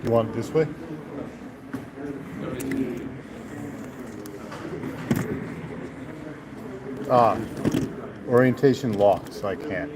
You want it this way? Orientation locked, so I can't.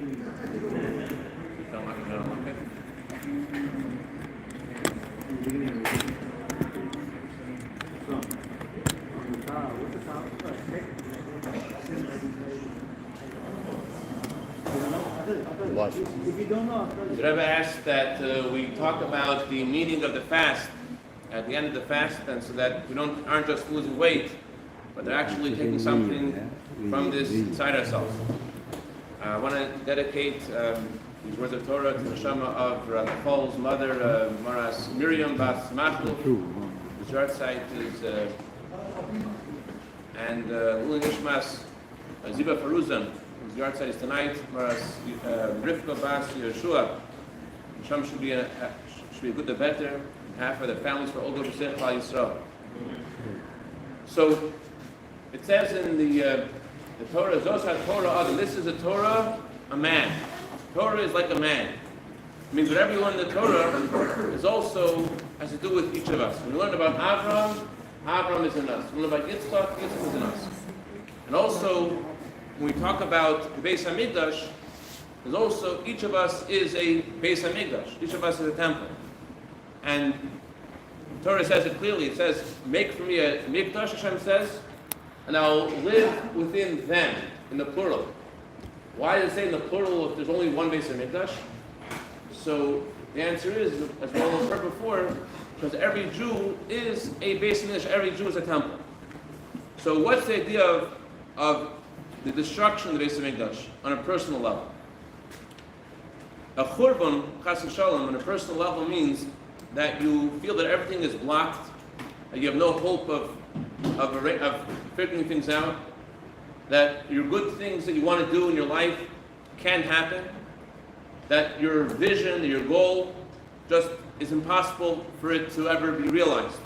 The Rabbi asked that we talk about the meaning of the fast at the end of the fast, and so that we aren't just losing weight, but they're actually taking something from this inside ourselves. I want to dedicate these words of Torah to the Neshama of Paul's mother, Maras Miriam Bas Machluf, whose yard site is, and Uli Nishmas Ziba Faruzan, whose yard site is tonight, Maras Rivka Bas Yeshua. Neshama should be a good, the better, half of the families for Olga B'Sech Klal Yisrael. So it says in the Torah, Zosat Torah, this is a Torah, a man. Torah is like a man. It means that everyone in the Torah is also has to do with each of us. When we learn about Avram is in us. When we learn about Yitzchak is in us. And also, when we talk about the Beis Hamikdash, there's also each of us is a Beis Hamikdash. Each of us is a temple. And the Torah says it clearly. It says, "Make for me a Mikdash," Hashem says, "and I'll live within them," in the plural. Why does it say in the plural if there's only one Beis Hamikdash? So the answer is, as we all heard before, because every Jew is a Beis Hamikdash, every Jew is a temple. So what's the idea of the destruction of the Beis Hamikdash on a personal level? A churban, chas v'shalom, on a personal level means that you feel that everything is blocked, that you have no hope of figuring things out, that your good things that you want to do in your life can't happen, that your vision, your goal, just is impossible for it to ever be realized.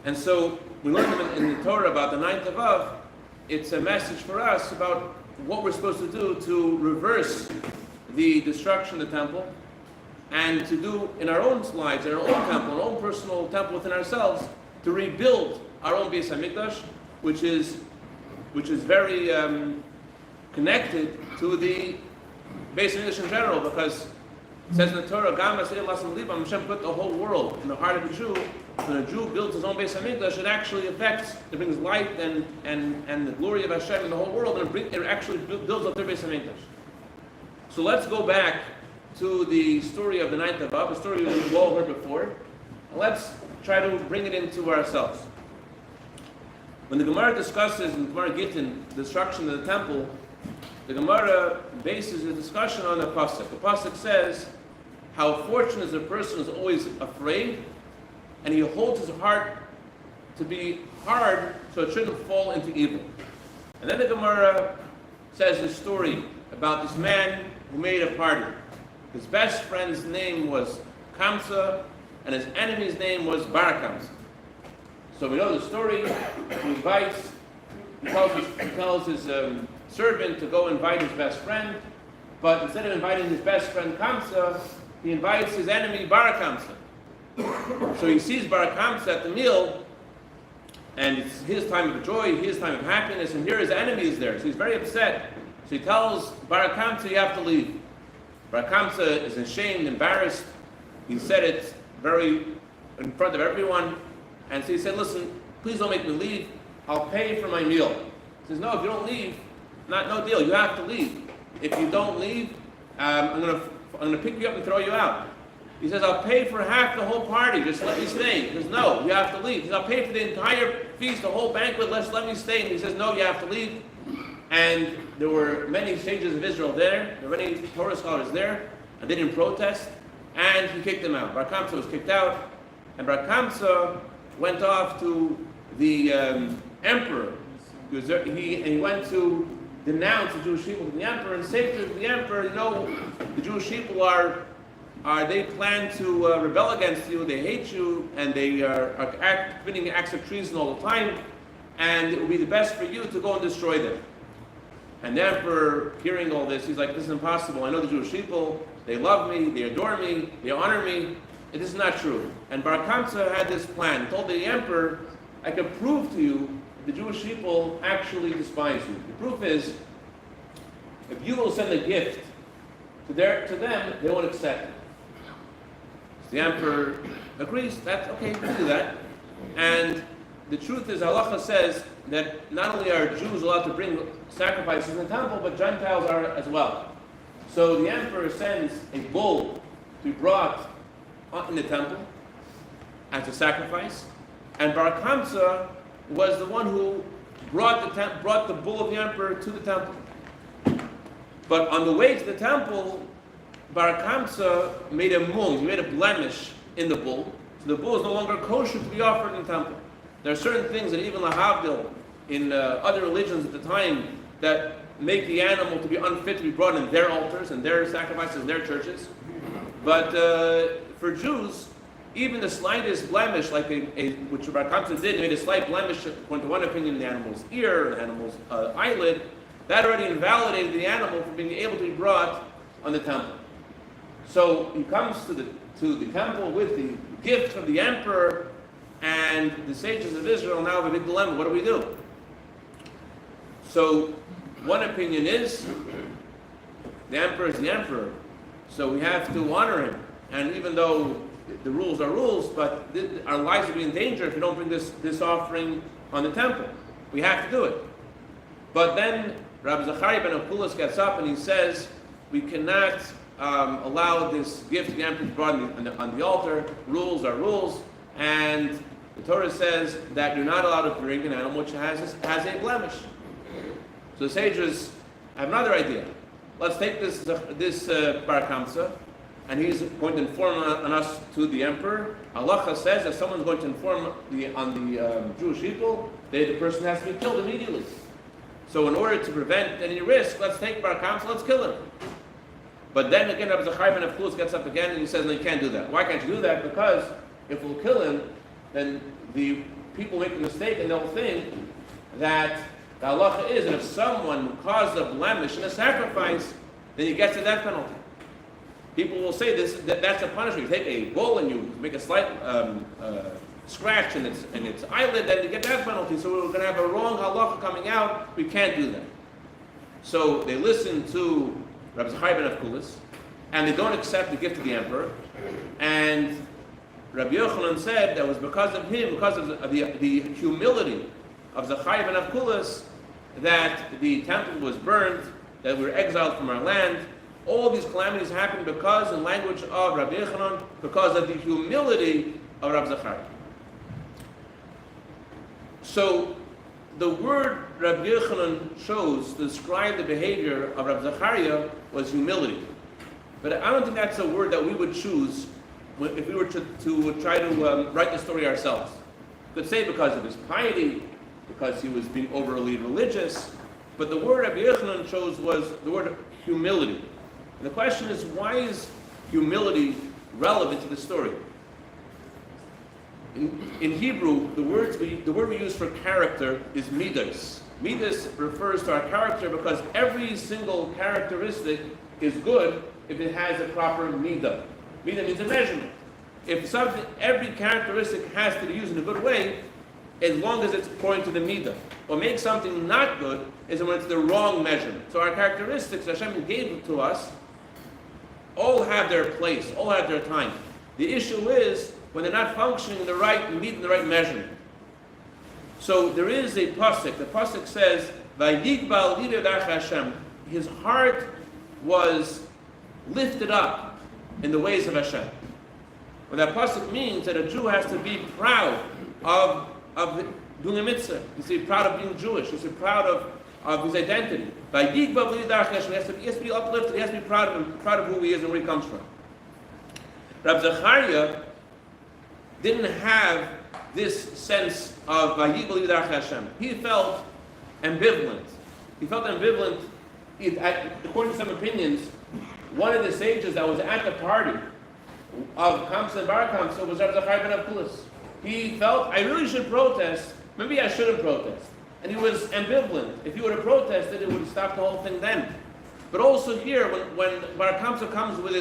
And so we learn in the Torah about the ninth of Av. It's a message for us about what we're supposed to do to reverse the destruction of the temple, and to do in our own lives, in our own temple, our own personal temple within ourselves, to rebuild our own Beis Hamikdash, which is very connected to the Beis Hamikdash in general, because it says in the Torah, Hashem put the whole world in the heart of a Jew. When a Jew builds his own Beis Hamikdash, it actually affects, it brings light and the glory of Hashem in the whole world, and it actually builds up their Beis Hamikdash. So let's go back to the story of the ninth of Av, a story we've all heard before, and let's try to bring it into ourselves. When the Gemara discusses in Gemara Gittin the destruction of the temple, the Gemara bases the discussion on a pasuk. The pasuk says, "How fortunate is a person who is always afraid, and he holds his heart to be hard so it shouldn't fall into evil." And then the Gemara says a story about this man who made a party. His best friend's name was Kamsa, and his enemy's name was Bar Kamsa. So we know the story. He tells his servant to go invite his best friend, but instead of inviting his best friend Kamsa, he invites his enemy Bar Kamsa. So he sees Bar Kamsa at the meal, and it's his time of joy, his time of happiness, and here his enemy is there. So he's very upset. So he tells Bar Kamsa, "You have to leave." Bar Kamsa is ashamed, embarrassed. He said it very in front of everyone. And so he said, "Listen, please don't make me leave. I'll pay for my meal." He says, "No, if you don't leave, no deal. You have to leave. If you don't leave, I'm gonna pick you up and throw you out." He says, "I'll pay for half the whole party. Just let me stay." He says, "No, you have to leave." He says, "I'll pay for the entire feast, the whole banquet. Let me stay." And he says, "No, you have to leave." And there were many sages of Israel there. There were many Torah scholars there, and they didn't protest. And he kicked them out. Bar Kamsa was kicked out, and Bar Kamsa went off to the emperor. He went to denounce the Jewish people to the emperor and say to the emperor, the Jewish people they plan to rebel against you, they hate you, and they are committing acts of treason all the time, and it would be the best for you to go and destroy them. And the emperor, hearing all this, he's like, "This is impossible. I know the Jewish people, they love me, they adore me, they honor me, this is not true. And Bar Kamsa had this plan. He told the emperor, I can prove to you the Jewish people actually despise you. The proof is, if you will send a gift to them, they won't accept it. So the emperor agrees, that's okay, you can do that. And the truth is, halacha says that not only are Jews allowed to bring sacrifices in the temple, but Gentiles are as well. So the emperor sends a bull to be brought in the temple as a sacrifice, and Bar Kamsa was the one who brought the bull of the emperor to the temple. But on the way to the temple, Bar Kamsa made a mung, he made a blemish in the bull, so the bull is no longer kosher to be offered in the temple. There are certain things that even lahavdil in other religions at the time that make the animal to be unfit to be brought in their altars and their sacrifices in their churches. But for Jews, even the slightest blemish, like which Bar Kamsa did, made a slight blemish, according to one opinion, in the animal's ear, the animal's eyelid, that already invalidated the animal from being able to be brought on the temple. So he comes to the temple with the gift from the emperor, and the sages of Israel now have a big dilemma. What do? So one opinion is the emperor is the emperor, so we have to honor him. And even though the rules are rules, but our lives will be in danger if we don't bring this offering on the temple. We have to do it. But then Rabbi Zachariah ben Akulas gets up and he says, we cannot allow this gift to the emperor to be brought on the altar. Rules are rules. And the Torah says that you're not allowed to bring an animal which has a blemish. So the sages have another idea. Let's take this Bar Kamsa, and he's going to inform on us to the emperor. Halacha says that someone's going to inform on the Jewish people, the person has to be killed immediately. So in order to prevent any risk, let's take Bar Kamsa, let's kill him. But then again, Rabbi Zachariah ben Akulas gets up again and he says, no, you can't do that. Why can't you do that? Because if we'll kill him, then the people make a mistake and they'll think that the halacha is, and if someone caused a blemish in a sacrifice, then he gets a death penalty. People will say that's a punishment. You take a bull and you make a slight scratch in its eyelid, then you get death penalty. So we're going to have a wrong halacha coming out. We can't do that. So they listen to Rabbi Zachariah ben Akulas, and they don't accept the gift of the emperor. And Rabbi Yochanan said that was because of him, because of the humility of Zachariah ben Akulas, that the temple was burned, that we were exiled from our land. All these calamities happened because, in language of Rabbi Yochanan, because of the humility of Rabbi Zachariah. So the word Rabbi Yochanan chose to describe the behavior of Rabbi Zachariah was humility. But I don't think that's a word that we would choose if we were to try to write the story ourselves. We could say because of his piety, because he was being overly religious, but the word Rabbi Yochanan chose was the word humility. And the question is, why is humility relevant to the story? In Hebrew, the word we use for character is midas. Midas refers to our character because every single characteristic is good if it has a proper midah. Midah means a measurement. If every characteristic has to be used in a good way, as long as it's according to the midah. What makes something not good is when it's the wrong measurement. So our characteristics Hashem gave to us all have their place, all have their time. The issue is when they're not functioning in the right midah, in the right measurement. So there is a pasuk. The pasuk says, "Vayigbal lidei Hashem." His heart was lifted up in the ways of Hashem. What that pasuk means that a Jew has to be proud of doing a mitzvah. He has to be proud of being Jewish. He has to be proud of his identity. Vayigbal lidei Hashem. He has to be uplifted. He has to be proud of who he is and where he comes from. Rabbi Zachariah didn't have this sense of Vayigbal lidei Hashem. He felt ambivalent. According to some opinions, one of the sages that was at the party of Kamsa and Bar Kamsa was Rabbi Zachariah ben Akulas. He felt, I really should protest, maybe I shouldn't protest. And he was ambivalent. If he would have protested, it would have stopped the whole thing then. But also here, when Bar Kamsa comes with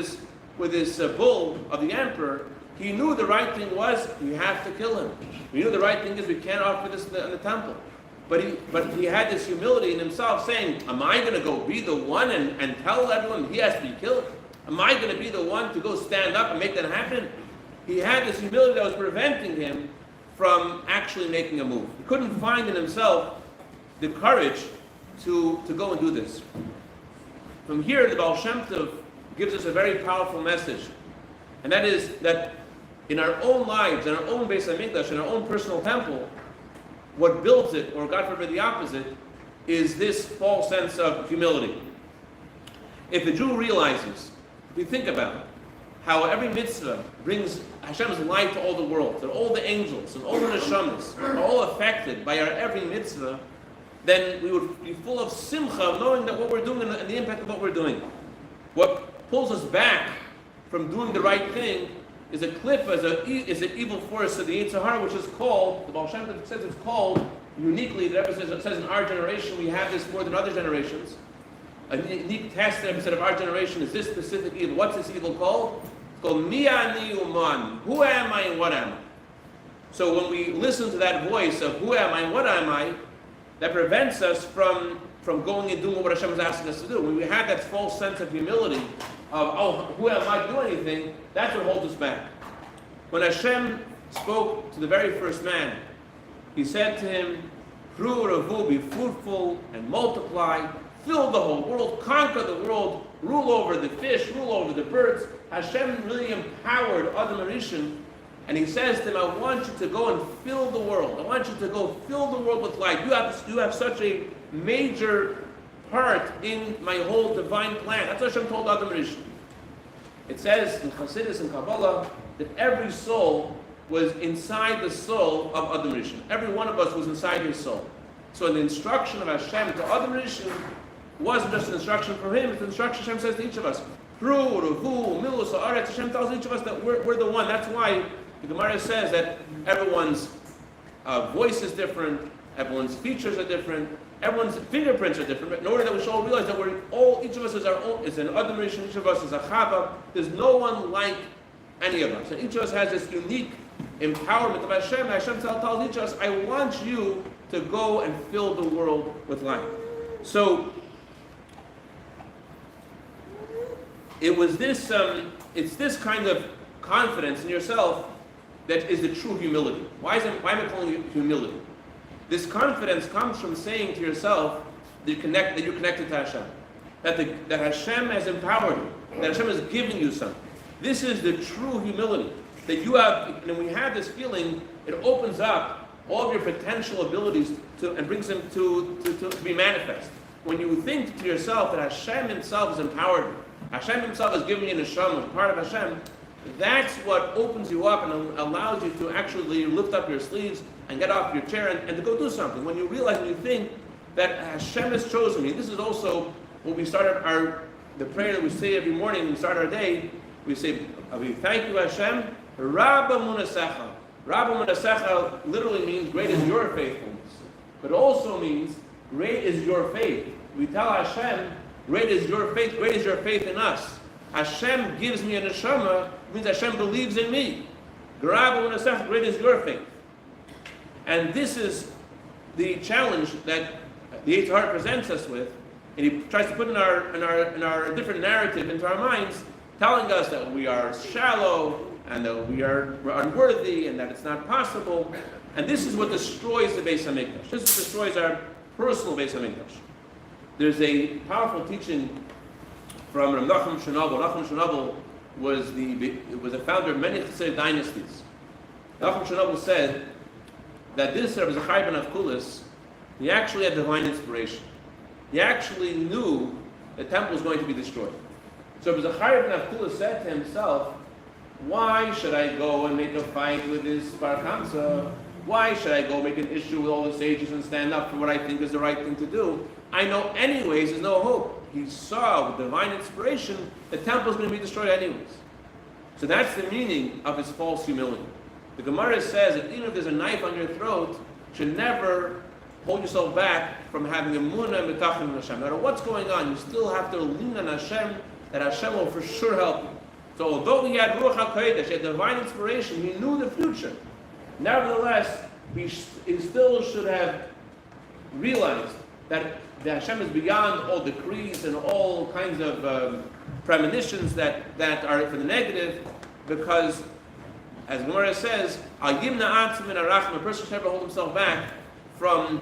his bull of the emperor, He knew the right thing was we have to kill him. We knew the right thing is we can't offer this in the temple. But he had this humility in himself saying, am I going to go be the one and tell everyone he has to be killed? Am I going to be the one to go stand up and make that happen? He had this humility that was preventing him from actually making a move. He couldn't find in himself the courage to go and do this. From here, the Baal Shem Tov gives us a very powerful message. And that is that in our own lives, in our own Beis HaMikdash, in our own personal temple, what builds it, or God forbid the opposite, is this false sense of humility. If the Jew realizes, if you think about it, how every mitzvah brings Hashem's light to all the world, that all the angels and all the neshamas are all affected by our every mitzvah, then we would be full of simcha, knowing that what we're doing and the impact of what we're doing. What pulls us back from doing the right thing is a clip, is an evil force of the Yetzer Hara, which is called, the Baal Shem Tov says it's called, uniquely, the Rebbe says in our generation we have this more than other generations. A unique test that said of our generation is this specific evil. What's this evil called? It's called Mi Ani Uman. Who am I and what am I? So when we listen to that voice of who am I and what am I, that prevents us from going and doing what Hashem is asking us to do. When we have that false sense of humility, of, who am I to do anything, that's what holds us back. When Hashem spoke to the very first man, he said to him, Pru Ravu, be fruitful and multiply, fill the whole world, conquer the world, rule over the fish, rule over the birds. Hashem really empowered Adam Rishon, and he says to him, I want you to go and fill the world. I want you to go fill the world with light. You have such a major part in my whole divine plan. That's what Hashem told Adam Rishon. It says in Chassidus and Kabbalah that every soul was inside the soul of Adam Rishon. Every one of us was inside his soul. So the instruction of Hashem to Adam Rishon wasn't just an instruction for him, it's an instruction Hashem says to each of us. Pru, Ruvu, Milus, Haaretz, Hashem tells each of us that we're the one. That's why the Gemara says that everyone's voice is different, everyone's features are different, everyone's fingerprints are different, in order that we should all realize that each of us is our own, is an Adam Rishon, each of us is a Chava. There's no one like any of us. And each of us has this unique empowerment of Hashem. Hashem tells each of us, I want you to go and fill the world with light. So, it was this, it's this kind of confidence in yourself that is the true humility. Why am I calling it humility? This confidence comes from saying to yourself that you're connected to Hashem. That Hashem has empowered you. That Hashem has given you something. This is the true humility. That you have, and when we have this feeling, it opens up all of your potential abilities and brings them to be manifest. When you think to yourself that Hashem Himself has empowered you, Hashem Himself has given you a neshama, part of Hashem, that's what opens you up and allows you to actually lift up your sleeves and get off your chair and to go do something. When you realize, when you think that Hashem has chosen me, this is also when we started the prayer that we say every morning when we start our day, we say, we thank you Hashem, Rabbi Munasecha. Rabbi Munasecha literally means great is your faithfulness, but also means great is your faith. We tell Hashem, great is your faith in us. Hashem gives me a neshama, means Hashem believes in me. Great is your faith. And this is the challenge that the Yetzer Hara presents us with, and he tries to put in our different narrative into our minds, telling us that we are shallow and that we're unworthy and that it's not possible. And this is what destroys the Beis HaMikdash. This is what destroys our personal Beis HaMikdash. There's a powerful teaching from Rabbi Nachum Shonabel. Nachum Shonabel was a founder of many Chassidus dynasties. Nachum Shonabel said that this Rabbi Zachariah ben Avkulis, he actually had divine inspiration. He actually knew the temple was going to be destroyed. So Rabbi Zachariah ben Avkulis said to himself, why should I go and make a fight with this Bar Kamsa? Why should I go make an issue with all the sages and stand up for what I think is the right thing to do? I know anyways there's no hope. He saw with divine inspiration the temple is going to be destroyed anyways. So that's the meaning of his false humility. The Gemara says that even if there's a knife on your throat, you should never hold yourself back from having emunah and bitachon in Hashem. No matter what's going on, you still have to lean on Hashem, that Hashem will for sure help you. So although he had Ruach HaKodesh, he had divine inspiration, he knew the future. Nevertheless, he still should have realized that Hashem is beyond all decrees and all kinds of premonitions that are for the negative, because, as Gemara says, a person should never hold himself back from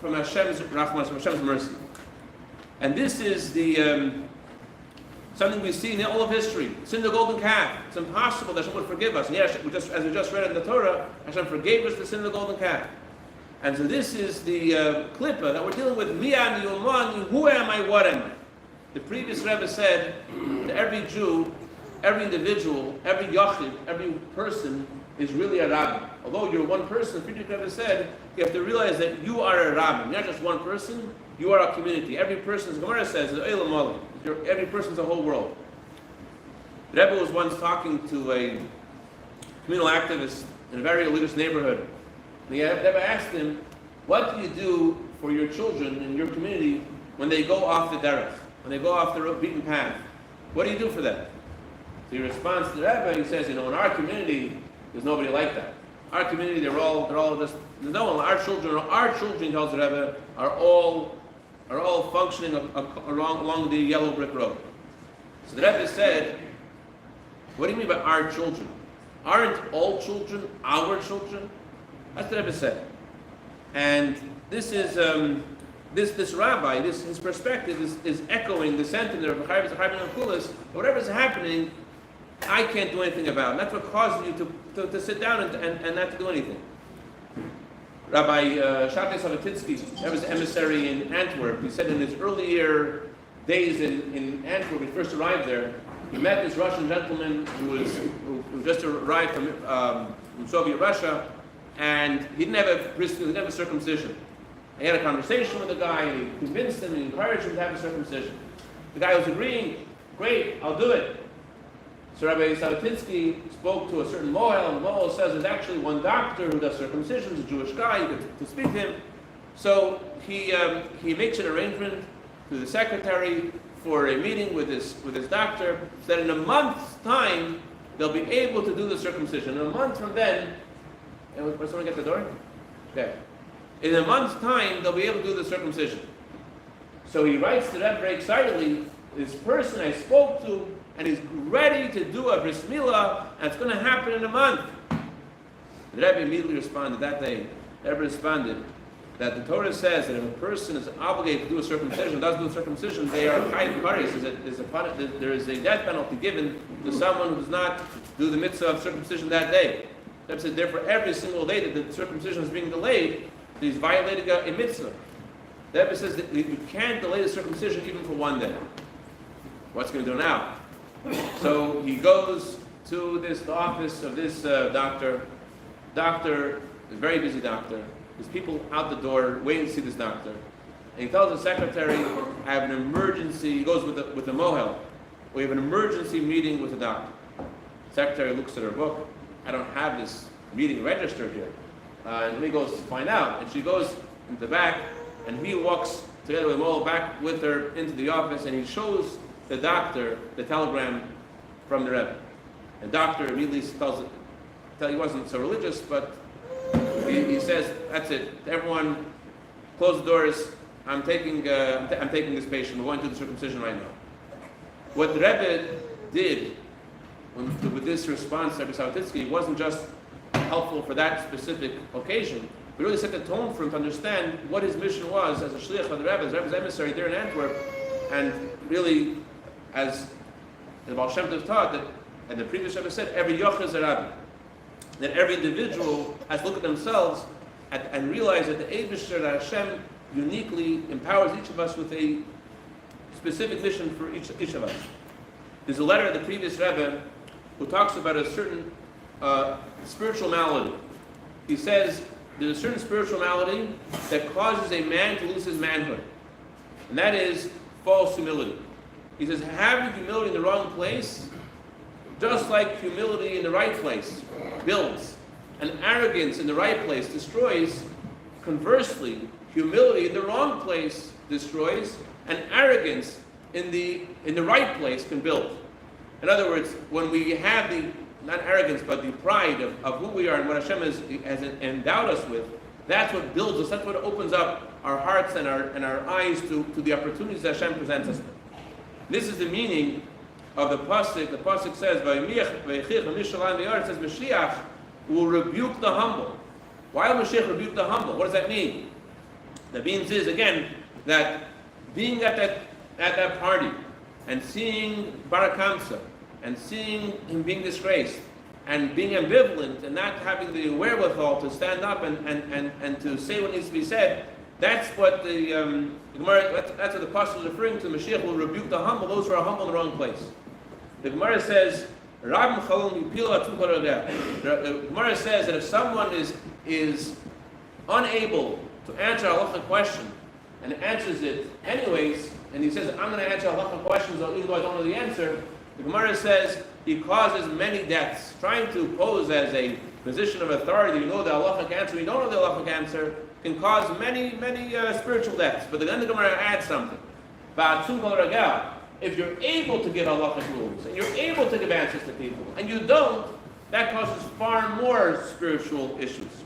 Hashem's rachmas, from Hashem's mercy. And this is the something we see in all of history. Sin of the golden calf. It's impossible that Hashem would forgive us. And yet, as we just read in the Torah, Hashem forgave us the sin of the golden calf. And so this is the klippa that we're dealing with. Mi ani umani, who am I, what am I? The previous Rebbe said that every Jew, every individual, every yachid, every person is really a rabbi. Although you're one person, the previous Rebbe said, you have to realize that you are a rabbi. You're not just one person, you are a community. Every person, as Gemara says, is Eilam Mali. Every person is a whole world. The Rebbe was once talking to a communal activist in a very elitist neighborhood. And the Rebbe asked him, what do you do for your children in your community when they go off the derech, when they go off the beaten path? What do you do for them? So he responds to the Rebbe, he says, in our community, there's nobody like that. Our community, they're all just, there's no one. Our children, tells the Rebbe, are all functioning along the yellow brick road. So the Rebbe said, what do you mean by our children? Aren't all children our children? That's what the Rebbe said. And this is this rabbi, his perspective is echoing the sentiment of Rabbi Kulis. Whatever is happening, I can't do anything about. And that's what causes you to sit down and not to do anything. Rabbi Shabtai Savatitsky, that was the emissary in Antwerp. He said in his earlier days in Antwerp, when he first arrived there, he met this Russian gentleman who just arrived from Soviet Russia, and he didn't have a circumcision. He had a conversation with the guy, and he convinced him and encouraged him to have a circumcision. The guy was agreeing, great, I'll do it. So Rabbi Savatitsky spoke to a certain Mohel, and the Mohel says there's actually one doctor who does circumcisions, a Jewish guy, you get to speak to him. So he makes an arrangement to the secretary for a meeting with his doctor, so that in a month's time, they'll be able to do the circumcision. In a month from then, will someone get the door? Okay. In a month's time, they'll be able to do the circumcision. So he writes to Rebbe very excitedly, this person I spoke to, and he's ready to do a bris milah, and it's going to happen in a month. The Rebbe immediately responded that day. The Rebbe responded that the Torah says that if a person is obligated to do a circumcision, doesn't do a circumcision, they are chayiv paris. There is a death penalty given to someone who does not do the mitzvah of circumcision that day. The Rebbe said, therefore, every single day that the circumcision is being delayed, he's violating a mitzvah. The Rebbe says that you can't delay the circumcision even for one day. What's he going to do now? So he goes to the office of this doctor. Doctor, a very busy doctor. There's people out the door waiting to see this doctor. And he tells the secretary, I have an emergency. He goes with the mohel. We have an emergency meeting with the doctor. The secretary looks at her book. I don't have this meeting registered here. And he goes to find out. And she goes into the back, and he walks together with Mohel back with her into the office, and he shows the doctor the telegram from the Rebbe. The doctor immediately he wasn't so religious, but he says, that's it. Everyone, close the doors. I'm taking this patient. We're going to do the circumcision right now. What the Rebbe did with this response to Rabbi Savatitsky wasn't just helpful for that specific occasion, but really set the tone for him to understand what his mission was as a shliach of the Rebbe, as the Rebbe's emissary there in Antwerp, and really, as the Baal Shem Tov taught, that, and the previous Rebbe said, every yoch is a rabbi. That every individual has to look at themselves and realize that the Eibishter, that Hashem uniquely empowers each of us with a specific mission for each of us. There's a letter of the previous Rebbe who talks about a certain spiritual malady. He says there's a certain spiritual malady that causes a man to lose his manhood, and that is false humility. He says having humility in the wrong place, just like humility in the right place builds, and arrogance in the right place destroys, conversely, humility in the wrong place destroys, and arrogance in the right place can build. In other words, when we have the, not arrogance, but the pride of who we are and what Hashem has endowed us with, that's what builds us, that's what opens up our hearts and our eyes to the opportunities that Hashem presents us with. This is the meaning of the Pasuk. The Pasuk says, it says, Mashiach will rebuke the humble. Why will Mashiach rebuke the humble? What does that mean? That means is, again, that being at that party and seeing Barak Hamza and seeing him being disgraced and being ambivalent and not having the wherewithal to stand up and to say what needs to be said, that's what the Gemara, that's what the Pasuk is referring to. Mashiach will rebuke the humble, those who are humble in the wrong place. The Gemara says, the Gemara says that if someone is unable to answer a halacha question and answers it anyways, and he says, I'm going to answer halacha questions even though I don't know the answer, the Gemara says he causes many deaths. Trying to pose as a position of authority, you know the halachic answer, you don't know the halachic answer, can cause many spiritual deaths. But then the Gemara adds something. If you're able to give halachic rules, and you're able to give answers to people, and you don't, that causes far more spiritual issues.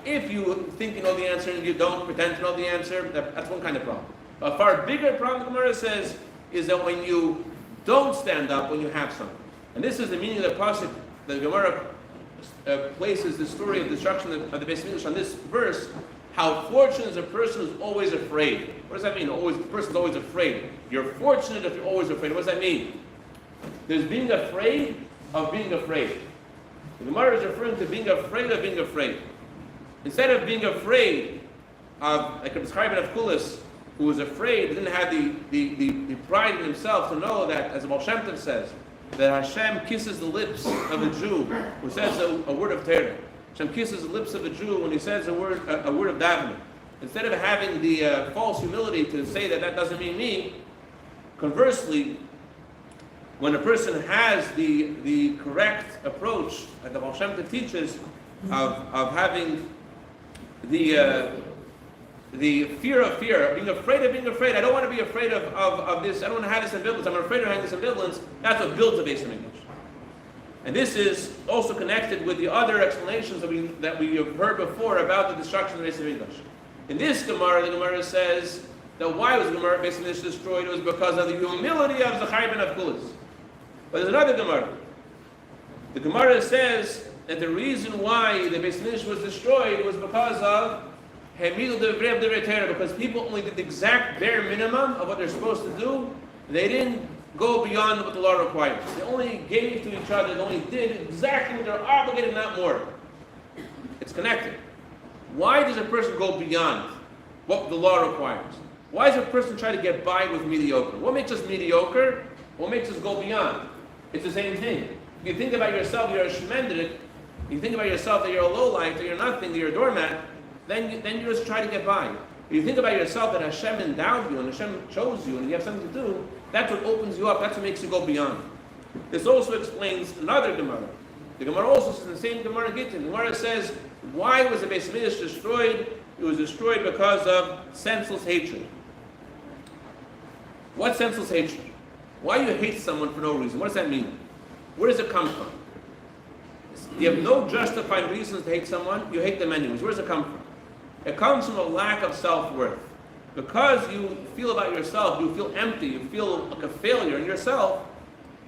If you think you know the answer and you don't pretend to know the answer, that's one kind of problem. A far bigger problem, the Gemara says, is that when you don't stand up when you have something. And this is the meaning of the pasuk. The Gemara places the story of destruction of the Beis Mikdash on this verse. How fortunate is a person who's always afraid. What does that mean? The person's always afraid. You're fortunate if you're always afraid. What does that mean? There's being afraid of being afraid. The Gemara is referring to being afraid of being afraid. Instead of being afraid of, like a describing of Kulis, who was afraid, didn't have the pride in himself to know that, as the Baal Shem Tov says, that Hashem kisses the lips of a Jew who says a word of Torah. Hashem kisses the lips of a Jew when he says a word of davening. Instead of having the false humility to say that doesn't mean me, conversely, when a person has the correct approach that the Baal Shem Tov teaches of having the fear of fear, being afraid of being afraid. I don't want to be afraid of this. I don't want to have this ambivalence. I'm afraid of having this ambivalence. That's what builds a Beis Mikdash. And this is also connected with the other explanations that we have heard before about the destruction of the Beis Mikdash. In this Gemara, the Gemara says that why was the Beis Mikdash destroyed? It was because of the humility of Zechariah ben Avkulis. But there's another Gemara. The Gemara says that the reason why the Beis Mikdash was destroyed was because of because people only did the exact bare minimum of what they're supposed to do. They didn't go beyond what the law requires. They only gave to each other, they only did exactly what they're obligated, not more. It's connected. Why does a person go beyond what the law requires? Why does a person try to get by with mediocre? What makes us mediocre? What makes us go beyond? It's the same thing. If you think about yourself, you're a shmendrik. You think about yourself that you're a lowlife, that you're nothing, that you're a doormat, then you just try to get by. If you think about yourself that Hashem endowed you and Hashem chose you and you have something to do, that's what opens you up, that's what makes you go beyond. This also explains another Gemara. The Gemara also says in the same Gemara Gittin, the Gemara says, why was the Beis Mikdash destroyed? It was destroyed because of senseless hatred. What senseless hatred? Why you hate someone for no reason? What does that mean? Where does it come from? You have no justified reasons to hate someone, you hate them anyways. Where does it come from? It comes from a lack of self-worth. Because you feel about yourself, you feel empty, you feel like a failure in yourself,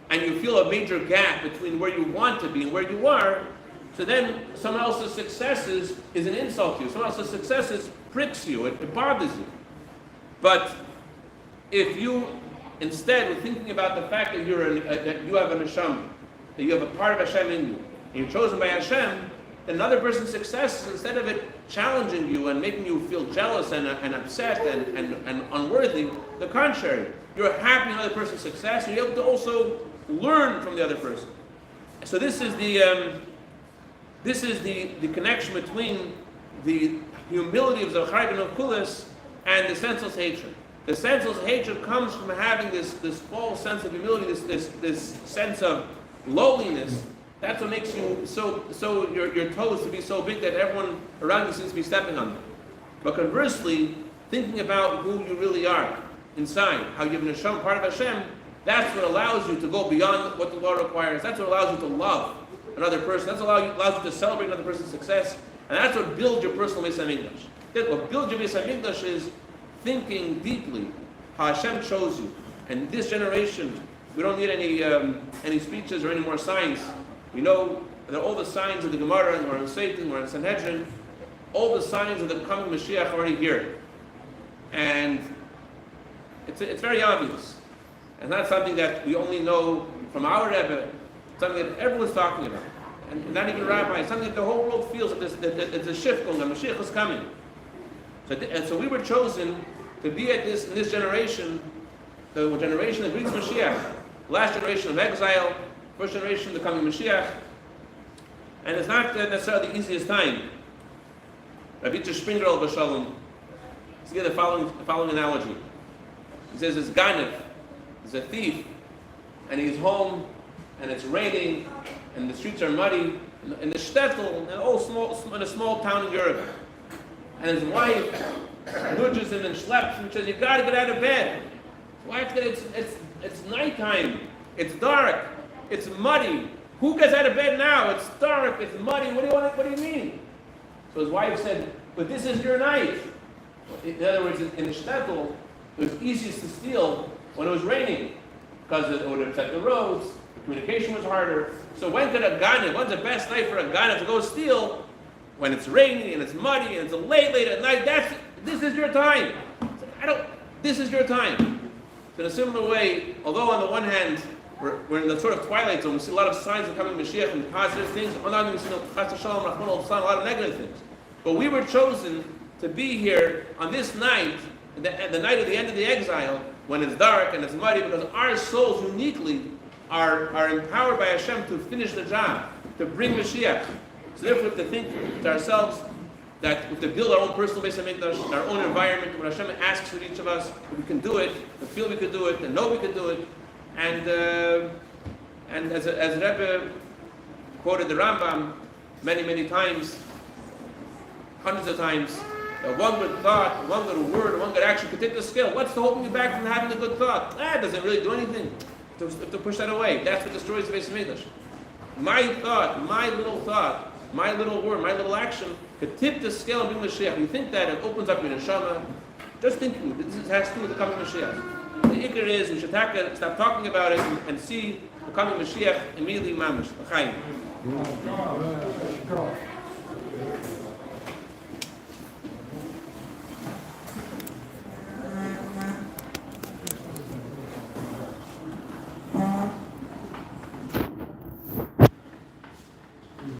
and you feel a major gap between where you want to be and where you are, so then someone else's successes is an insult to you. Someone else's successes pricks you, it bothers you. But if you instead were thinking about the fact that that you have a neshama, that you have a part of Hashem in you, and you're chosen by Hashem, then another person's success, instead of it challenging you and making you feel jealous and upset and unworthy, the contrary. You're happy in another person's success, and you're able to also learn from the other person. So this is the connection between the humility of Zechariah ben Avkulis and the senseless hatred. The senseless hatred comes from having this false sense of humility, this sense of lowliness. That's what makes you so your toes to be so big that everyone around you seems to be stepping on them. But conversely, thinking about who you really are inside, how you have a neshama, part of Hashem, That's what allows you to go beyond what the law requires. That's what allows you to love another person. That's what allows you to celebrate another person's success. And that's what builds your personal Beis HaMikdash. What builds your Beis HaMikdash is thinking deeply how Hashem chose you. And this generation, we don't need any speeches or any more signs. We know that all the signs of the Gemara, and we're in Satan, we're in Sanhedrin, all the signs of the coming Mashiach are already here. And it's very obvious. And not something that we only know from our Rebbe, something that everyone's talking about. And not even rabbis, something that the whole world feels that it's a shift going on, Mashiach is coming. So we were chosen to be in this generation, the generation that brings Mashiach, last generation of exile, first generation of the coming Mashiach. And it's not necessarily the easiest time. Rabbi Spindrel B'Shalom, let's give the following analogy. He says it's Ganef, he's a thief, and he's home, and it's raining, and the streets are muddy, in the shtetl, in a small town in Europe. And his wife nudges him and schleps him and says, "You got to get out of bed." His wife said, "It's nighttime, it's dark, it's muddy. Who gets out of bed now? It's dark, it's muddy. What do you mean?" So his wife said, "But this is your night." In other words, in the shtetl, it was easiest to steal when it was raining, because it would upset the roads, the communication was harder. So when's the best night for a ganef to go steal? When it's raining and it's muddy and it's late at night. This is your time. This is your time. So in a similar way, although on the one hand we're in the sort of twilight zone, we see a lot of signs of coming Mashiach and positive things. On the other hand, we see a lot of negative things. But we were chosen to be here on this night, the night of the end of the exile, when it's dark and it's muddy, because our souls uniquely are empowered by Hashem to finish the job, to bring Mashiach. So therefore we have to think to ourselves that we have to build our own personal Beis HaMikdash, our own environment, when Hashem asks for each of us, we can do it, we feel we could do it, and know we could do it. And as Rebbe quoted the Rambam many times, hundreds of times, that one good thought, one good word, one good action could take the scale. What's holding you back from having a good thought? That doesn't really do anything. To push that away. That's what destroys the Beis HaMikdash. My thought, my little word, my little action could tip the scale and bring Mashiach. You think that, it opens up your neshama. Just thinking, this has to do with the coming Mashiach. The ikar is, we should stop talking about it and see the coming Mashiach immediately mamish. L'chaim.